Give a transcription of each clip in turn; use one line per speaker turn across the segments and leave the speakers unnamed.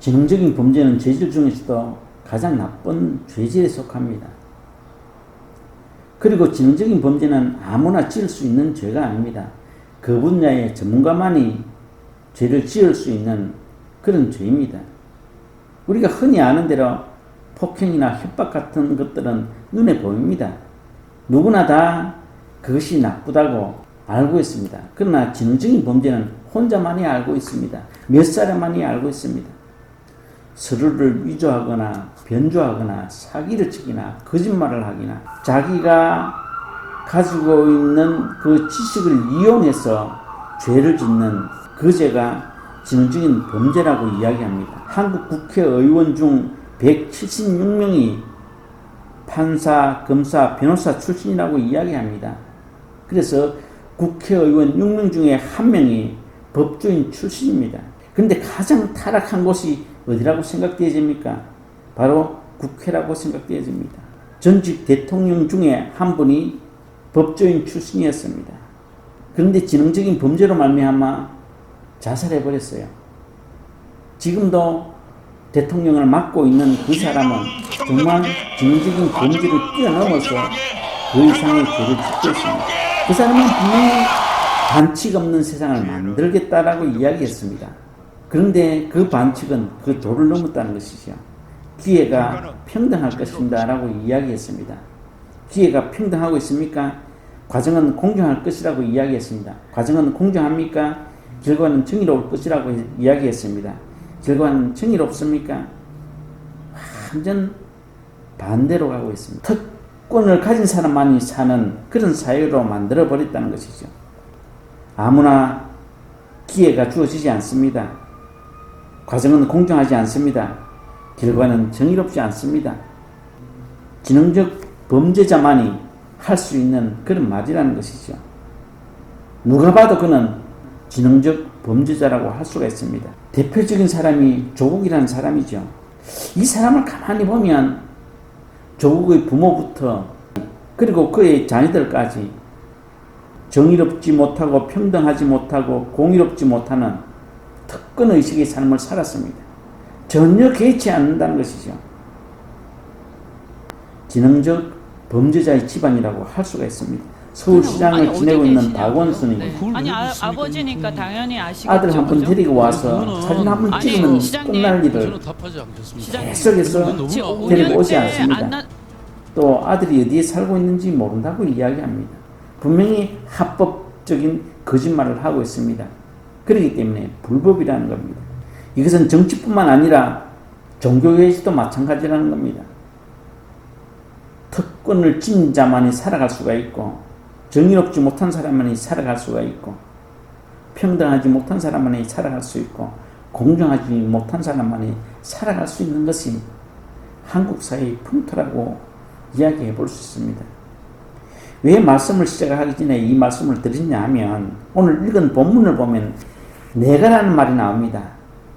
지능적인 범죄는 죄질 중에서도 가장 나쁜 죄질에 속합니다. 그리고 지능적인 범죄는 아무나 지을 수 있는 죄가 아닙니다. 그 분야의 전문가만이 죄를 지을 수 있는 그런 죄입니다. 우리가 흔히 아는 대로 폭행이나 협박 같은 것들은 눈에 보입니다. 누구나 다 그것이 나쁘다고 알고 있습니다. 그러나 지능적인 범죄는 혼자만이 알고 있습니다. 몇 사람만이 알고 있습니다. 서로를 위조하거나 변조하거나 사기를 치거나 거짓말을 하거나 자기가 가지고 있는 그 지식을 이용해서 죄를 짓는 그 죄가 지능적인 범죄라고 이야기합니다. 한국 국회의원 중 176명이 판사, 검사, 변호사 출신이라고 이야기합니다. 그래서 국회의원 6명 중에 1명이 법조인 출신입니다. 그런데 가장 타락한 곳이 어디라고 생각되어집니까? 바로 국회라고 생각되어집니다. 전직 대통령 중에 한 분이 법조인 출신이었습니다. 그런데 지능적인 범죄로 말미암아 자살해버렸어요. 지금도 대통령을 맡고 있는 그 사람은 정말 지능적인 범죄를 뛰어넘어서 그 이상의 죄를 짓고 있습니다. 그 사람은 분명히 반칙 없는 세상을 만들겠다라고 이야기했습니다. 그런데 그 반칙은 그 도를 넘었다는 것이죠. 기회가 평등할 것입니다 라고 이야기했습니다. 기회가 평등하고 있습니까? 과정은 공정할 것이라고 이야기했습니다. 과정은 공정합니까? 결과는 정의로울 것이라고 이야기했습니다. 결과는 정의롭습니까? 완전 반대로 가고 있습니다. 특권을 가진 사람만이 사는 그런 사회로 만들어버렸다는 것이죠. 아무나 기회가 주어지지 않습니다. 과정은 공정하지 않습니다. 결과는 정의롭지 않습니다. 지능적 범죄자만이 할 수 있는 그런 말이라는 것이죠. 누가 봐도 그는 지능적 범죄자라고 할 수가 있습니다. 대표적인 사람이 조국이라는 사람이죠. 이 사람을 가만히 보면 조국의 부모부터 그리고 그의 자녀들까지 정의롭지 못하고 평등하지 못하고 공의롭지 못하는 특권의식의 삶을 살았습니다. 전혀 개의치 않는다는 것이죠. 지능적 범죄자의 집안이라고 할 수가 있습니다. 서울시장을 지내고 있는 박원순이
아니 아버지니까 당연히 아시겠죠.
아들 한 번 데리고 와서 사진 한 번 찍으면 끝날 일을 계속해서 데리고 오지 않습니다. 또 아들이 어디에 살고 있는지 모른다고 이야기합니다. 분명히 합법적인 거짓말을 하고 있습니다. 그렇기 때문에 불법이라는 겁니다. 이것은 정치뿐만 아니라 종교에서도 마찬가지라는 겁니다. 특권을 진 자만이 살아갈 수가 있고 정의롭지 못한 사람만이 살아갈 수가 있고 평등하지 못한 사람만이 살아갈 수 있고 공정하지 못한 사람만이 살아갈 수 있는 것이 한국 사회의 풍토라고 이야기해 볼 수 있습니다. 왜 말씀을 시작하기 전에 이 말씀을 드리냐 하면 오늘 읽은 본문을 보면 내가라는 말이 나옵니다.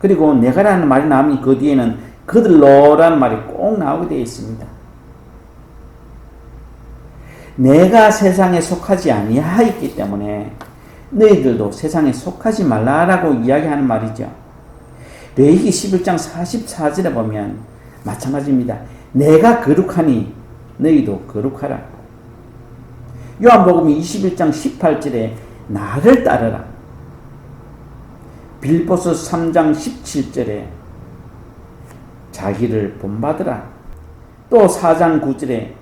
그리고 내가라는 말이 나오면 그 뒤에는 그들로라는 말이 꼭 나오게 되어 있습니다. 내가 세상에 속하지 아니하였기 때문에 너희들도 세상에 속하지 말라라고 이야기하는 말이죠. 레위기 11장 44절에 보면 마찬가지입니다. 내가 거룩하니 너희도 거룩하라. 요한복음 21장 18절에 나를 따르라. 빌보서 3장 17절에 자기를 본받으라. 또 4장 9절에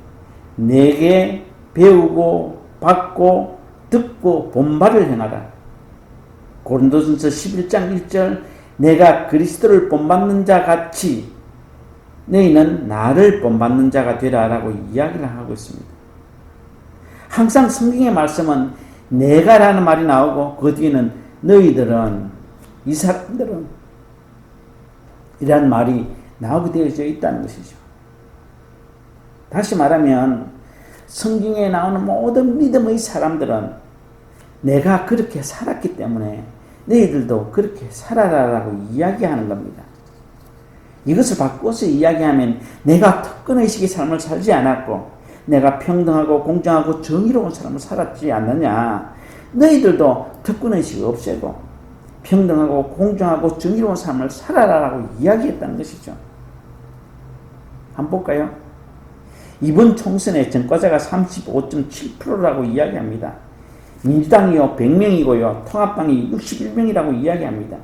내게 배우고 받고 듣고 본바를 행하라. 고린도전서 11장 1절 내가 그리스도를 본받는 자 같이 너희는 나를 본받는 자가 되라 라고 이야기를 하고 있습니다. 항상 성경의 말씀은 내가라는 말이 나오고 그 뒤에는 너희들은 이 사람들은 이란 말이 나오게 되어져 있다는 것이죠. 다시 말하면 성경에 나오는 모든 믿음의 사람들은 내가 그렇게 살았기 때문에 너희들도 그렇게 살아라라고 이야기하는 겁니다. 이것을 바꿔서 이야기하면 내가 특권의식의 삶을 살지 않았고 내가 평등하고 공정하고 정의로운 삶을 살았지 않느냐. 너희들도 특권의식을 없애고 평등하고 공정하고 정의로운 삶을 살아라라고 이야기했다는 것이죠. 한번 볼까요? 이번 총선의 전과자가 35.7%라고 이야기합니다. 민주당이요 100명이고요 통합당이 61명이라고 이야기합니다.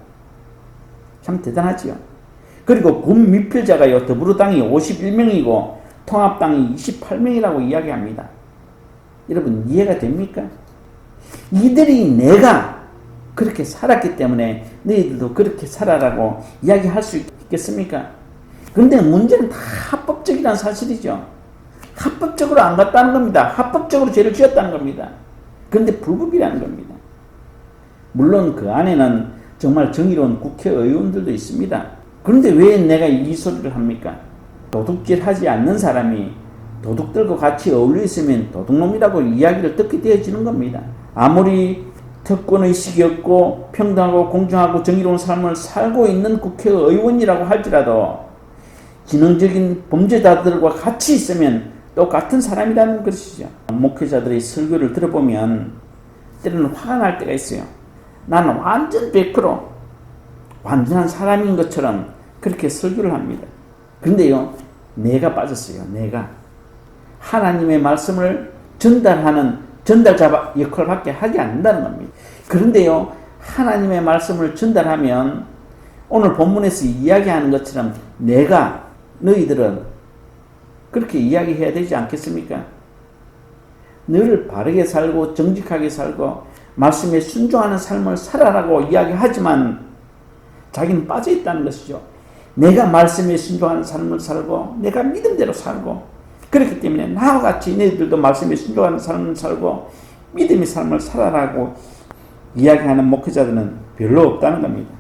참 대단하지요. 그리고 군미필자가요 더불어당이 51명이고 통합당이 28명이라고 이야기합니다. 여러분 이해가 됩니까? 이들이 내가 그렇게 살았기 때문에 너희들도 그렇게 살아라고 이야기할 수 있겠습니까? 그런데 문제는 다 합법적이라는 사실이죠. 합법적으로 안 갔다는 겁니다. 합법적으로 죄를 지었다는 겁니다. 그런데 불법이라는 겁니다. 물론 그 안에는 정말 정의로운 국회의원들도 있습니다. 그런데 왜 내가 이 소리를 합니까? 도둑질 하지 않는 사람이 도둑들과 같이 어울려 있으면 도둑놈이라고 이야기를 듣게 되어지는 겁니다. 아무리 특권의식이 없고 평등하고 공정하고 정의로운 삶을 살고 있는 국회의원이라고 할지라도 지능적인 범죄자들과 같이 있으면 똑같은 사람이라는 것이죠. 목회자들의 설교를 들어보면 때로는 화가 날 때가 있어요. 나는 완전 100% 완전한 사람인 것처럼 그렇게 설교를 합니다. 그런데요, 내가 빠졌어요. 하나님의 말씀을 전달하는 전달자 역할밖에 하지 않는다는 겁니다. 그런데요, 하나님의 말씀을 전달하면 오늘 본문에서 이야기하는 것처럼 너희들은 그렇게 이야기해야 되지 않겠습니까? 늘 바르게 살고 정직하게 살고 말씀에 순종하는 삶을 살아라고 이야기하지만 자기는 빠져있다는 것이죠. 내가 말씀에 순종하는 삶을 살고 내가 믿음대로 살고 그렇기 때문에 나와 같이 너희들도 말씀에 순종하는 삶을 살고 믿음의 삶을 살아라고 이야기하는 목회자들은 별로 없다는 겁니다.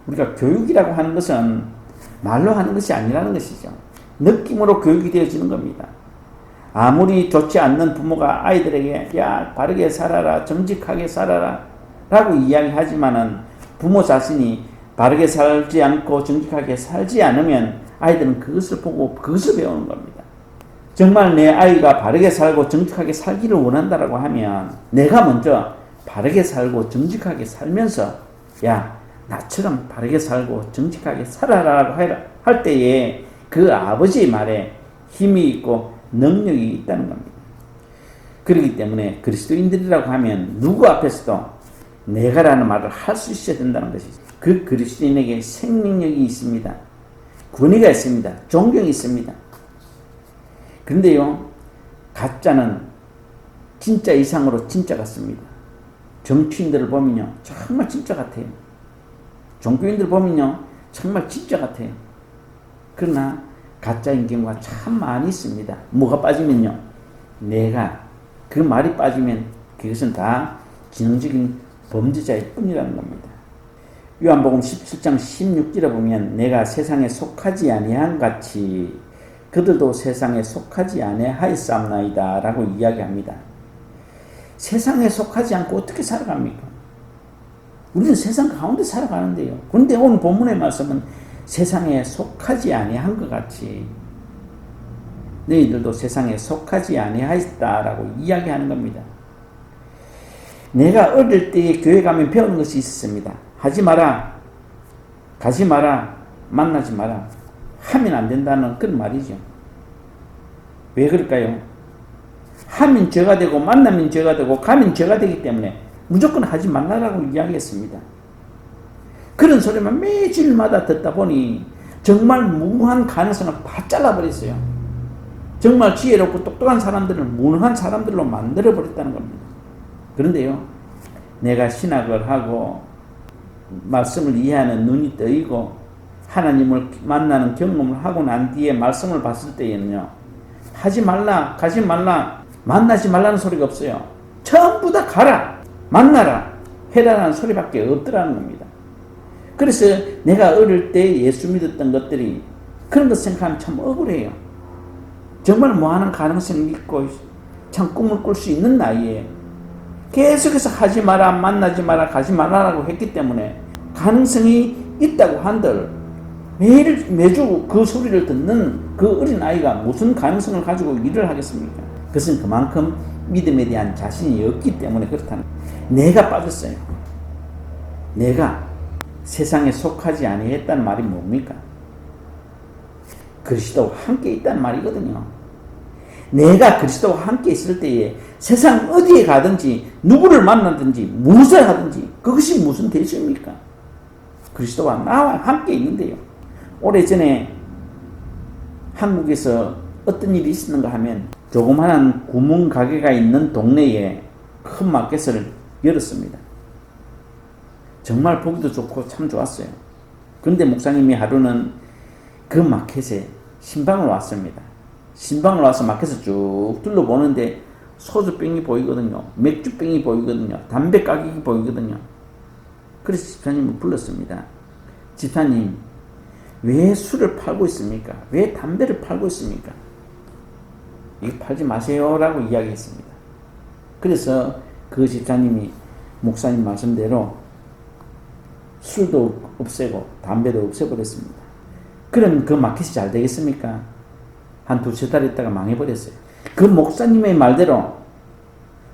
우리가 교육이라고 하는 것은 말로 하는 것이 아니라는 것이죠. 느낌으로 교육이 되어지는 겁니다. 아무리 좋지 않는 부모가 아이들에게 야 바르게 살아라 정직하게 살아라 라고 이야기하지만은 부모 자신이 바르게 살지 않고 정직하게 살지 않으면 아이들은 그것을 보고 그것을 배우는 겁니다. 정말 내 아이가 바르게 살고 정직하게 살기를 원한다라고 하면 내가 먼저 바르게 살고 정직하게 살면서 야 나처럼 바르게 살고 정직하게 살아라라고 할 때에 그 아버지의 말에 힘이 있고 능력이 있다는 겁니다. 그렇기 때문에 그리스도인들이라고 하면 누구 앞에서도 내가라는 말을 할 수 있어야 된다는 것이죠. 그 그리스도인에게 생명력이 있습니다. 권위가 있습니다. 존경이 있습니다. 그런데요, 가짜는 진짜 이상으로 진짜 같습니다. 정치인들을 보면요, 정말 진짜 같아요. 종교인들 보면요, 정말 진짜 같아요. 그러나 가짜인 경우가 참 많이 있습니다. 뭐가 빠지면요, 내가 그 말이 빠지면 그것은 다 지능적인 범죄자일 뿐이라는 겁니다. 요한복음 17장 16절에 보면 내가 세상에 속하지 아니한 같이 그들도 세상에 속하지 아니하였사옵나이다 라고 이야기합니다. 세상에 속하지 않고 어떻게 살아갑니까? 우리는 세상 가운데 살아가는데요. 그런데 오늘 본문의 말씀은 세상에 속하지 아니한 것 같이 너희들도 세상에 속하지 아니하였다라고 이야기하는 겁니다. 내가 어릴 때 교회 가면 배우는 것이 있었습니다. 하지 마라, 가지 마라, 만나지 마라 하면 안 된다는 그런 말이죠. 왜 그럴까요? 하면 죄가 되고 만나면 죄가 되고 가면 죄가 되기 때문에 무조건 하지 말라라고 이야기했습니다. 그런 소리만 매주일마다 듣다 보니 정말 무한 가능성을 다 잘라버렸어요. 정말 지혜롭고 똑똑한 사람들을 무능한 사람들로 만들어버렸다는 겁니다. 그런데요, 내가 신학을 하고 말씀을 이해하는 눈이 뜨이고 하나님을 만나는 경험을 하고 난 뒤에 말씀을 봤을 때에는요, 하지 말라, 가지 말라, 만나지 말라는 소리가 없어요. 전부 다 가라, 만나라, 해라라는 소리밖에 없더라는 겁니다. 그래서 내가 어릴 때 예수 믿었던 것들이 그런 것 생각하면 참 억울해요. 정말 뭐하는 가능성이 있고 참 꿈을 꿀 수 있는 나이에 계속해서 하지 마라, 만나지 마라, 가지 말라라고 했기 때문에 가능성이 있다고 한들 매주 그 소리를 듣는 그 어린아이가 무슨 가능성을 가지고 일을 하겠습니까? 그것은 그만큼 믿음에 대한 자신이 없기 때문에 그렇다는 거예요. 내가 빠졌어요. 내가 세상에 속하지 아니했다는 말이 뭡니까? 그리스도와 함께 있다는 말이거든요. 내가 그리스도와 함께 있을 때에 세상 어디에 가든지 누구를 만나든지 무엇을 하든지 그것이 무슨 대수입니까? 그리스도와 나와 함께 있는데요. 오래전에 한국에서 어떤 일이 있었는가 하면 조그마한 구멍 가게가 있는 동네에 큰 마켓을 열었습니다. 정말 보기도 좋고 참 좋았어요. 그런데 목사님이 하루는 그 마켓에 신방을 왔습니다. 신방을 와서 마켓을 쭉 둘러보는데 소주병이 보이거든요. 맥주병이 보이거든요. 담배 가격이 보이거든요. 그래서 집사님을 불렀습니다. 집사님, 왜 술을 팔고 있습니까? 왜 담배를 팔고 있습니까? 이거 팔지 마세요 라고 이야기했습니다. 그래서 그 집사님이 목사님 말씀대로 술도 없애고 담배도 없애버렸습니다. 그럼 그 마켓이 잘 되겠습니까? 한 두세 달 있다가 망해버렸어요. 그 목사님의 말대로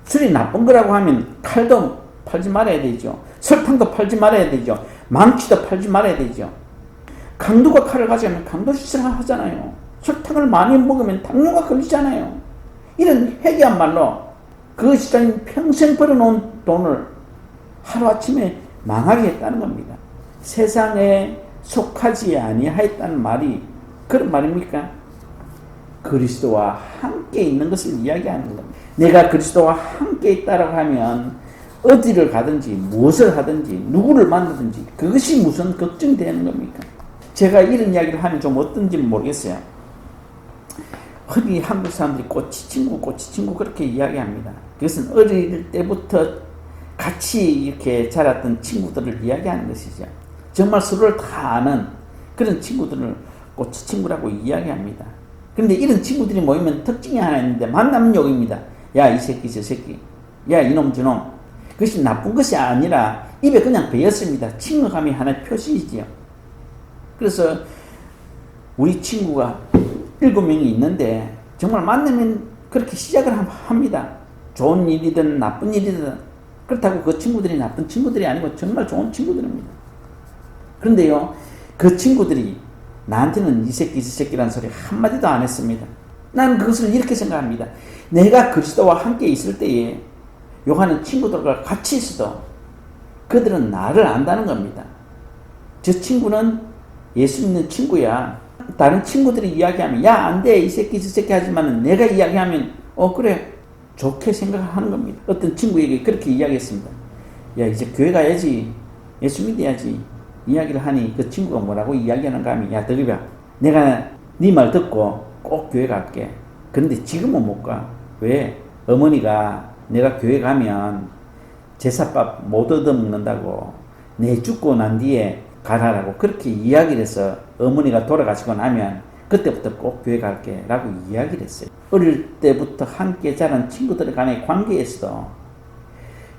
술이 나쁜 거라고 하면 칼도 팔지 말아야 되죠. 설탕도 팔지 말아야 되죠. 망치도 팔지 말아야 되죠. 강도가 칼을 가져가면 강도 짓을 하잖아요. 설탕을 많이 먹으면 당뇨가 걸리잖아요. 이런 회개한 말로 그 집사님 평생 벌어놓은 돈을 하루아침에 망하게 했다는 겁니다. 세상에 속하지 아니하였다는 말이 그런 말입니까? 그리스도와 함께 있는 것을 이야기하는 겁니다. 내가 그리스도와 함께 있다라고 하면 어디를 가든지 무엇을 하든지 누구를 만나든지 그것이 무슨 걱정이 되는 겁니까? 제가 이런 이야기를 하면 좀 어떤지 모르겠어요. 흔히 한국 사람들이 꼬치친구 그렇게 이야기합니다. 그것은 어릴 때부터 같이 이렇게 자랐던 친구들을 이야기하는 것이죠. 정말 서로를 다 아는 그런 친구들을 꼬치친구라고 이야기합니다. 그런데 이런 친구들이 모이면 특징이 하나 있는데 만나면 욕입니다. 야, 이 새끼 저 새끼, 야, 이놈 저놈. 그것이 나쁜 것이 아니라 입에 그냥 배었습니다. 친근감이 하나의 표시이지요. 그래서 우리 친구가 7명이 있는데 정말 만나면 그렇게 시작을 합니다. 좋은 일이든 나쁜 일이든. 그렇다고 그 친구들이 나쁜 친구들이 아니고 정말 좋은 친구들입니다. 그런데요, 그 친구들이 나한테는 이 새끼 저 새끼라는 소리 한마디도 안 했습니다. 나는 그것을 이렇게 생각합니다. 내가 그리스도와 함께 있을 때에 욕하는 친구들과 같이 있어도 그들은 나를 안다는 겁니다. 저 친구는 예수 믿는 친구야. 다른 친구들이 이야기하면 야, 안 돼, 이 새끼 저 새끼 하지만 내가 이야기하면 그래, 좋게 생각하는 겁니다. 어떤 친구에게 그렇게 이야기했습니다. 야, 이제 교회 가야지, 예수 믿어야지 이야기를 하니 그 친구가 뭐라고 이야기하는가 하면 야, 덕이야, 내가 네 말 듣고 꼭 교회 갈게. 그런데 지금은 못 가. 왜? 어머니가 내가 교회 가면 제사밥 못 얻어먹는다고 내 죽고 난 뒤에 가라라고 그렇게 이야기를 해서 어머니가 돌아가시고 나면 그때부터 꼭 교회 갈게 라고 이야기를 했어요. 어릴 때부터 함께 자란 친구들 간의 관계에서도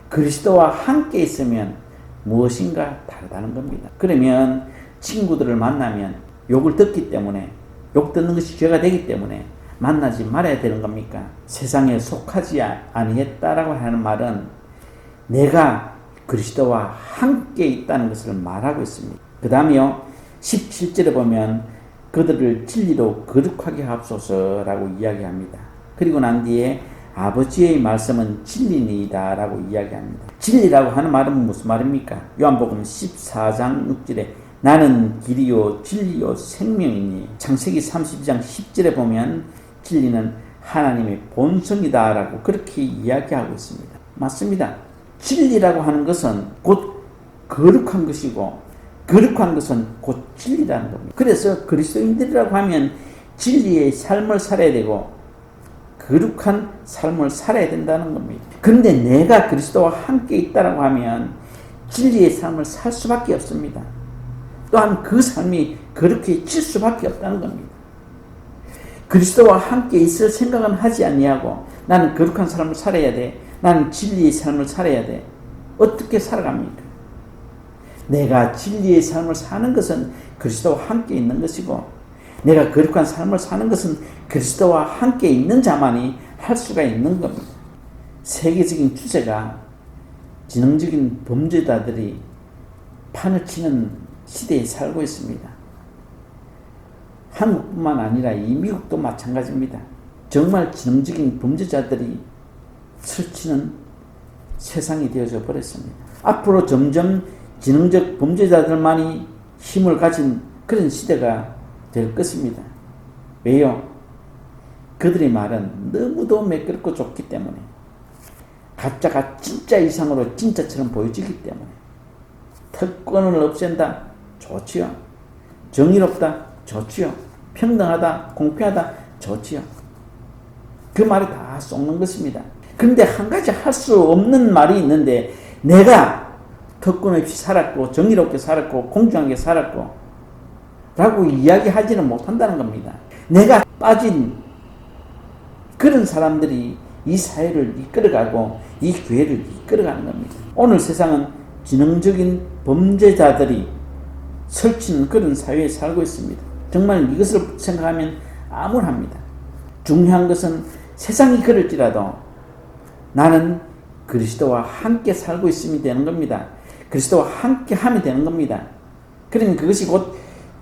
그리스도와 함께 있으면 무엇인가 다르다는 겁니다. 그러면 친구들을 만나면 욕을 듣기 때문에, 욕 듣는 것이 죄가 되기 때문에 만나지 말아야 되는 겁니까? 세상에 속하지 아니했다라고 하는 말은 내가 그리스도와 함께 있다는 것을 말하고 있습니다. 그 다음에요, 17절에 보면 그들을 진리로 거룩하게 하옵소서라고 이야기합니다. 그리고 난 뒤에 아버지의 말씀은 진리니이다 라고 이야기합니다. 진리라고 하는 말은 무슨 말입니까? 요한복음 14장 6절에 나는 길이요 진리요 생명이니, 창세기 32장 10절에 보면 진리는 하나님의 본성이다 라고 그렇게 이야기하고 있습니다. 맞습니다. 진리라고 하는 것은 곧 거룩한 것이고 거룩한 것은 곧 진리라는 겁니다. 그래서 그리스도인들이라고 하면 진리의 삶을 살아야 되고 거룩한 삶을 살아야 된다는 겁니다. 그런데 내가 그리스도와 함께 있다라고 하면 진리의 삶을 살 수밖에 없습니다. 또한 그 삶이 거룩해질 수밖에 없다는 겁니다. 그리스도와 함께 있을 생각은 하지 아니하고 나는 거룩한 삶을 살아야 돼. 나는 진리의 삶을 살아야 돼. 어떻게 살아갑니까? 내가 진리의 삶을 사는 것은 그리스도와 함께 있는 것이고 내가 거룩한 삶을 사는 것은 그리스도와 함께 있는 자만이 할 수가 있는 겁니다. 세계적인 추세가 지능적인 범죄자들이 판을 치는 시대에 살고 있습니다. 한국뿐만 아니라 이 미국도 마찬가지입니다. 정말 지능적인 범죄자들이 설치는 세상이 되어져 버렸습니다. 앞으로 점점 지능적 범죄자들만이 힘을 가진 그런 시대가 될 것입니다. 왜요? 그들의 말은 너무도 매끄럽고 좋기 때문에, 가짜가 진짜 이상으로 진짜처럼 보여지기 때문에. 특권을 없앤다? 좋지요. 정의롭다? 좋지요. 평등하다? 공평하다? 좋지요. 그 말이 다 쏙는 것입니다. 그런데 한 가지 할 수 없는 말이 있는데, 내가 특권 없이 살았고 정의롭게 살았고 공정하게 살았고 라고 이야기하지는 못한다는 겁니다. 내가 빠진 그런 사람들이 이 사회를 이끌어가고 이 교회를 이끌어가는 겁니다. 오늘 세상은 지능적인 범죄자들이 설치는 그런 사회에 살고 있습니다. 정말 이것을 생각하면 암울합니다. 중요한 것은 세상이 그럴지라도 나는 그리스도와 함께 살고 있으면 되는 겁니다. 그리스도와 함께 하면 되는 겁니다. 그러면 그것이 곧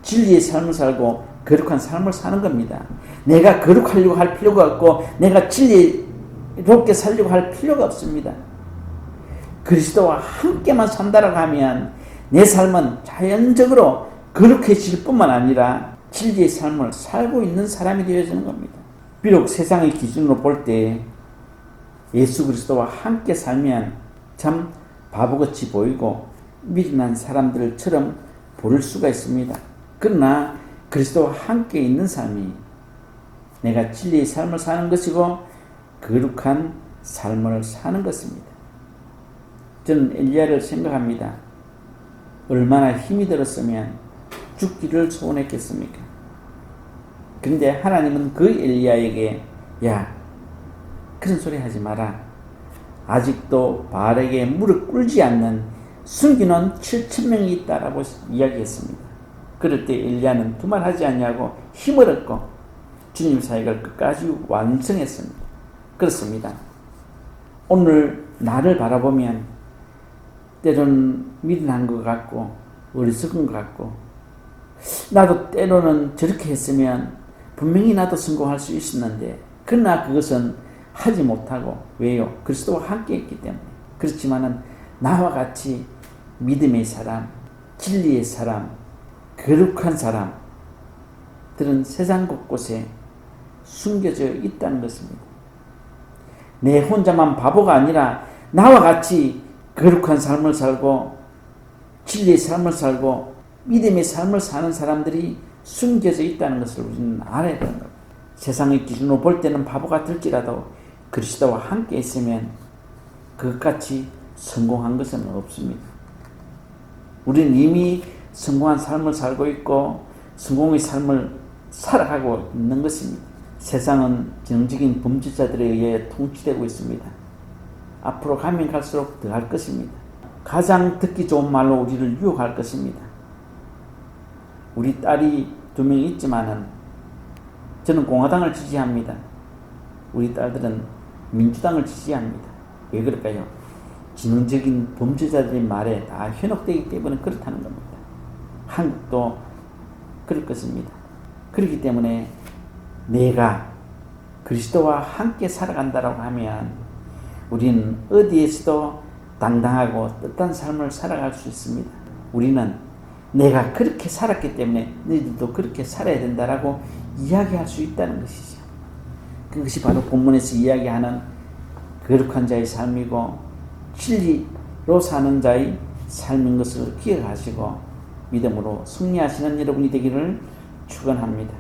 진리의 삶을 살고 거룩한 삶을 사는 겁니다. 내가 거룩하려고 할 필요가 없고 내가 진리롭게 살려고 할 필요가 없습니다. 그리스도와 함께만 산다라고 하면 내 삶은 자연적으로 거룩해질 뿐만 아니라 진리의 삶을 살고 있는 사람이 되어지는 겁니다. 비록 세상의 기준으로 볼 때 예수 그리스도와 함께 살면 참 바보같이 보이고 미련한 사람들처럼 보일 수가 있습니다. 그러나 그리스도와 함께 있는 삶이 내가 진리의 삶을 사는 것이고 거룩한 삶을 사는 것입니다. 저는 엘리야를 생각합니다. 얼마나 힘이 들었으면 죽기를 소원했겠습니까? 그런데 하나님은 그 엘리야에게 야, 그런 소리 하지 마라. 아직도 바알에게 무릎 꿇지 않는 순교는 7,000명이 있다라고 이야기했습니다. 그럴 때 엘리야는 두말하지 않냐고 힘을 얻고 주님 사역을 끝까지 완성했습니다. 그렇습니다. 오늘 나를 바라보면 때로는 미련한 것 같고 어리석은 것 같고 나도 때로는 저렇게 했으면 분명히 나도 성공할 수 있었는데 그러나 그것은 하지 못하고 왜요? 그리스도와 함께 했기 때문에. 그렇지만은 나와 같이 믿음의 사람, 진리의 사람, 거룩한 사람들은 세상 곳곳에 숨겨져 있다는 것입니다. 내 혼자만 바보가 아니라 나와 같이 거룩한 삶을 살고 진리의 삶을 살고 믿음의 삶을 사는 사람들이 숨겨져 있다는 것을 우리는 알아야 되는 겁니다. 세상의 기준으로 볼 때는 바보 같을지라도 그리스도와 함께 있으면 그것같이 성공한 것은 없습니다. 우리는 이미 성공한 삶을 살고 있고 성공의 삶을 살아가고 있는 것입니다. 세상은 지능적인 범죄자들에 의해 통치되고 있습니다. 앞으로 가면 갈수록 더 할 것입니다. 가장 듣기 좋은 말로 우리를 유혹할 것입니다. 우리 딸이 2명 있지만은 저는 공화당을 지지합니다. 우리 딸들은 민주당을 지지합니다. 왜 그럴까요? 지능적인 범죄자들의 말에 다 현혹되기 때문에 그렇다는 겁니다. 한국도 그럴 것입니다. 그렇기 때문에 내가 그리스도와 함께 살아간다라고 하면 우리는 어디에서도 당당하고 뜻한 삶을 살아갈 수 있습니다. 우리는 내가 그렇게 살았기 때문에 너희들도 그렇게 살아야 된다라고 이야기할 수 있다는 것이죠. 그것이 바로 본문에서 이야기하는 거룩한 자의 삶이고 진리로 사는 자의 삶인 것을 기억하시고 믿음으로 승리하시는 여러분이 되기를 축원합니다.